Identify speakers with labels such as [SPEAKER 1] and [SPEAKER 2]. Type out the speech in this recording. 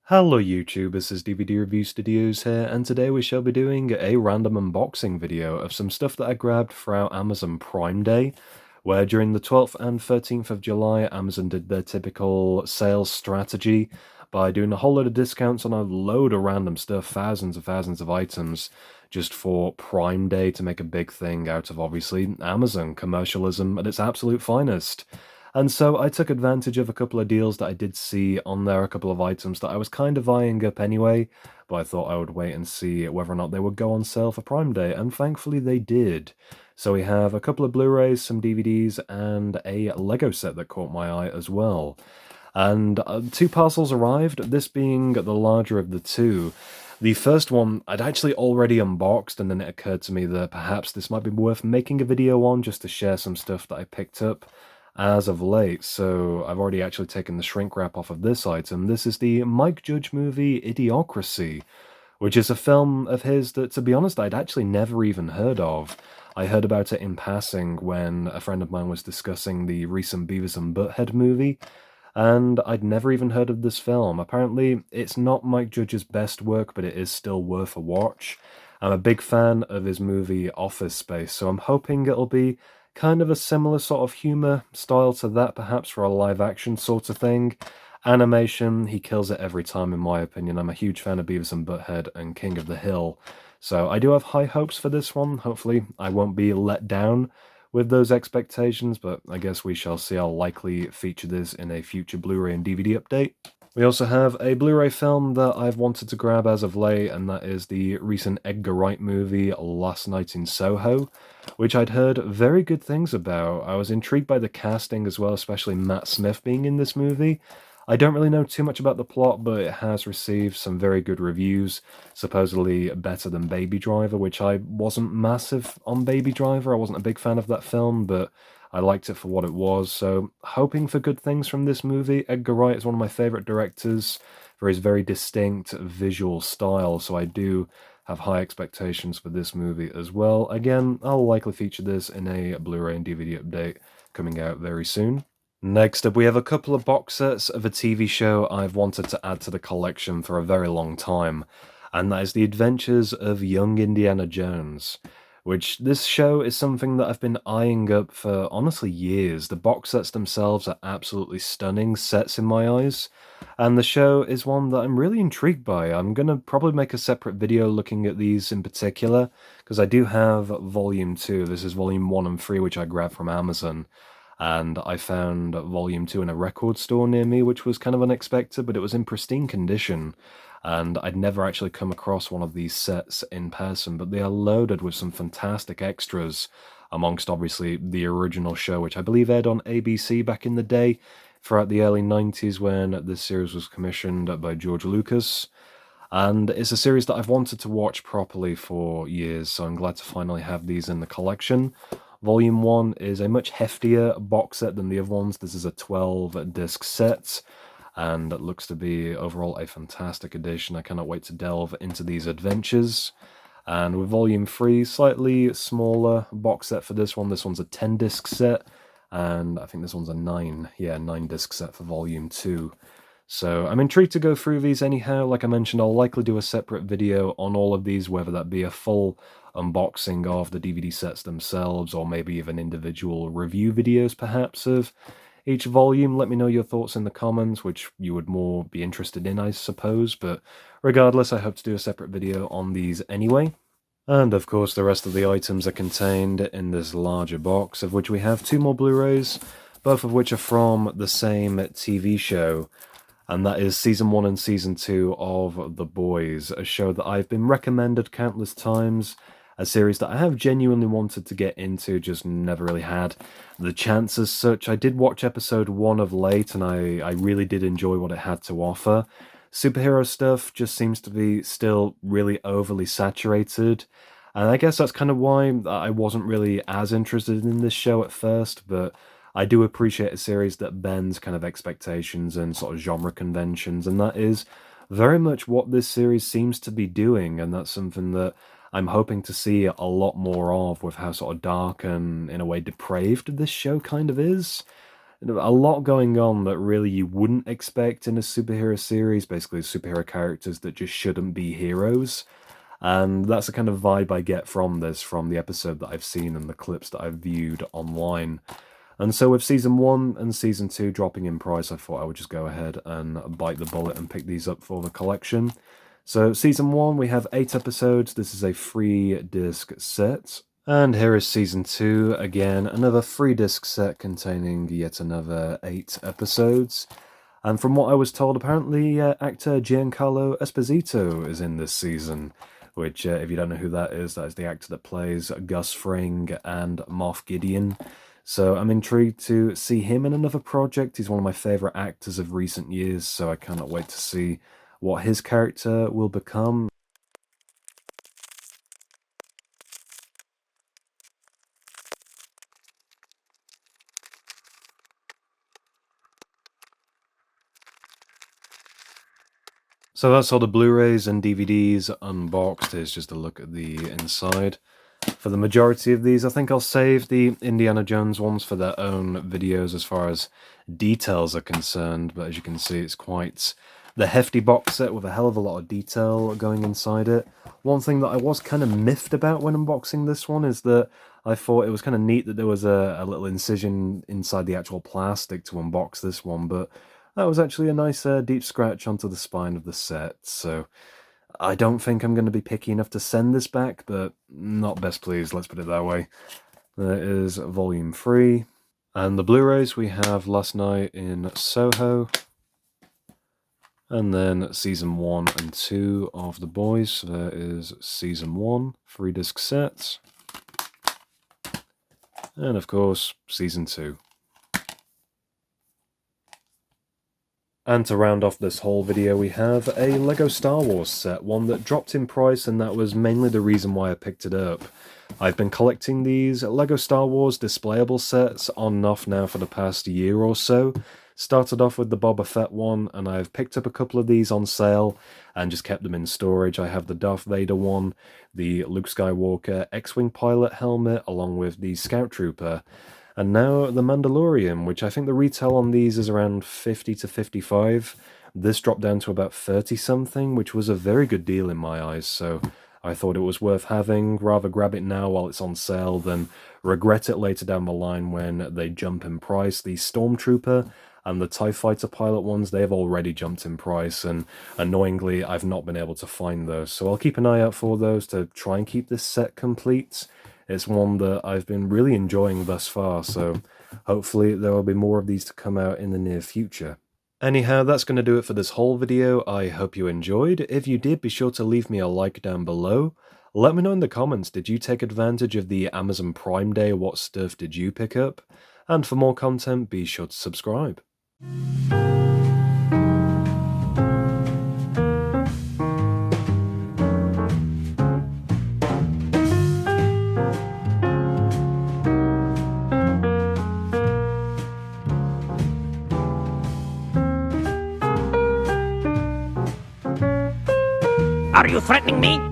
[SPEAKER 1] Hello YouTube, this is DVD Review Studios here, and today we shall be doing a random unboxing video of some stuff that I grabbed for our Amazon Prime Day, where during the 12th and 13th of July, Amazon did their typical sales strategy by doing a whole load of discounts on a load of random stuff, thousands and thousands of items, just for Prime Day to make a big thing out of, obviously, Amazon commercialism at its absolute finest. And so I took advantage of a couple of deals that I did see on there, a couple of items that I was kind of eyeing up anyway, but I thought I would wait and see whether or not they would go on sale for Prime Day, and thankfully they did. So we have a couple of Blu-rays, some DVDs, and a Lego set that caught my eye as well. And two parcels arrived, this being the larger of the two. The first one I'd actually already unboxed, and then it occurred to me that perhaps this might be worth making a video on just to share some stuff that I picked up as of late, so I've already actually taken the shrink wrap off of this item. This is the Mike Judge movie Idiocracy, which is a film of his that, to be honest, I'd actually never even heard of. I heard about it in passing when a friend of mine was discussing the recent Beavis and Butthead movie, and I'd never even heard of this film. Apparently, it's not Mike Judge's best work, but it is still worth a watch. I'm a big fan of his movie Office Space, so I'm hoping it'll be kind of a similar sort of humor style to that, perhaps for a live action sort of thing. Animation, he kills it every time, in my opinion. I'm a huge fan of Beavis and Butthead and King of the Hill. So I do have high hopes for this one. Hopefully, I won't be let down with those expectations, but I guess we shall see. I'll likely feature this in a future Blu-ray and DVD update. We also have a Blu-ray film that I've wanted to grab as of late, and that is the recent Edgar Wright movie, Last Night in Soho, which I'd heard very good things about. I was intrigued by the casting as well, especially Matt Smith being in this movie. I don't really know too much about the plot, but it has received some very good reviews, supposedly better than Baby Driver, which I wasn't massive on Baby Driver. I wasn't a big fan of that film, but I liked it for what it was, so hoping for good things from this movie. Edgar Wright is one of my favorite directors for his very distinct visual style, so I do have high expectations for this movie as well. Again, I'll likely feature this in a Blu-ray and DVD update coming out very soon. Next up, we have a couple of box sets of a TV show I've wanted to add to the collection for a very long time, and that is The Adventures of Young Indiana Jones, which this show is something that I've been eyeing up for honestly years. The box sets themselves are absolutely stunning sets in my eyes, and the show is one that I'm really intrigued by. I'm gonna probably make a separate video looking at these in particular, because I do have Volume 2. This is Volume 1 and 3, which I grabbed from Amazon, and I found Volume 2 in a record store near me, which was kind of unexpected, but it was in pristine condition, and I'd never actually come across one of these sets in person, but they are loaded with some fantastic extras, amongst obviously the original show, which I believe aired on ABC back in the day, throughout the early 90s when this series was commissioned by George Lucas. And it's a series that I've wanted to watch properly for years, so I'm glad to finally have these in the collection. Volume 1 is a much heftier box set than the other ones. This is a 12-disc set, and it looks to be overall a fantastic edition. I cannot wait to delve into these adventures. And with Volume 3, slightly smaller box set for this one. This one's a 10-disc set, and I think this one's a 9-disc set for Volume 2. So I'm intrigued to go through these anyhow. Like I mentioned, I'll likely do a separate video on all of these, whether that be a full unboxing of the DVD sets themselves, or maybe even individual review videos perhaps of each volume. Let me know your thoughts in the comments, which you would more be interested in, I suppose, but regardless, I hope to do a separate video on these anyway. And of course, the rest of the items are contained in this larger box, of which we have two more Blu-rays, both of which are from the same TV show, and that is Season 1 and Season 2 of The Boys, a show that I've been recommended countless times, a series that I have genuinely wanted to get into, just never really had the chance as such. I did watch episode 1 of late, and I really did enjoy what it had to offer. Superhero stuff just seems to be still really overly saturated, and I guess that's kind of why I wasn't really as interested in this show at first, but I do appreciate a series that bends kind of expectations and sort of genre conventions, and that is very much what this series seems to be doing, and that's something that I'm hoping to see a lot more of, with how sort of dark and, in a way, depraved this show kind of is. a lot going on that really you wouldn't expect in a superhero series, basically superhero characters that just shouldn't be heroes. And that's the kind of vibe I get from this, from the episode that I've seen and the clips that I've viewed online. And so with Season 1 and Season 2 dropping in price, I thought I would just go ahead and bite the bullet and pick these up for the collection. So Season 1, we have 8 episodes. This is a 3-disc set. And here is Season 2, again, another 3-disc set containing yet another 8 episodes. And from what I was told, apparently actor Giancarlo Esposito is in this season, which, if you don't know who that is the actor that plays Gus Fring and Moff Gideon. So I'm intrigued to see him in another project. He's one of my favourite actors of recent years, so I cannot wait to see what his character will become. So that's all the Blu-rays and DVDs unboxed. Here's just a look at the inside. For the majority of these, I think I'll save the Indiana Jones ones for their own videos as far as details are concerned, but as you can see, it's quite the hefty box set with a hell of a lot of detail going inside it. One thing that I was kind of miffed about when unboxing this one is that I thought it was kind of neat that there was a little incision inside the actual plastic to unbox this one, but that was actually a nice deep scratch onto the spine of the set, so I don't think I'm going to be picky enough to send this back, but not best pleased, let's put it that way. There is Volume 3, and the Blu-rays we have Last Night in Soho, and then Season 1 and 2 of The Boys. So there is Season 1, 3-disc set, and of course Season 2. And to round off this whole video, we have a LEGO Star Wars set, one that dropped in price, and that was mainly the reason why I picked it up. I've been collecting these LEGO Star Wars displayable sets on and off now for the past year or so. Started off with the Boba Fett one, and I've picked up a couple of these on sale and just kept them in storage. I have the Darth Vader one, the Luke Skywalker X-Wing pilot helmet, along with the Scout Trooper. And now the Mandalorian, which I think the retail on these is around 50 to 55. This dropped down to about 30 something, which was a very good deal in my eyes, so I thought it was worth having. Rather grab it now while it's on sale than regret it later down the line when they jump in price. The Stormtrooper and the TIE Fighter pilot ones, they've already jumped in price, and annoyingly I've not been able to find those, so I'll keep an eye out for those to try and keep this set complete. It's one that I've been really enjoying thus far, so hopefully there will be more of these to come out in the near future. Anyhow, that's going to do it for this whole video. I hope you enjoyed. If you did, be sure to leave me a like down below. Let me know in the comments, did you take advantage of the Amazon Prime Day? What stuff did you pick up? And for more content, be sure to subscribe.
[SPEAKER 2] Are you threatening me?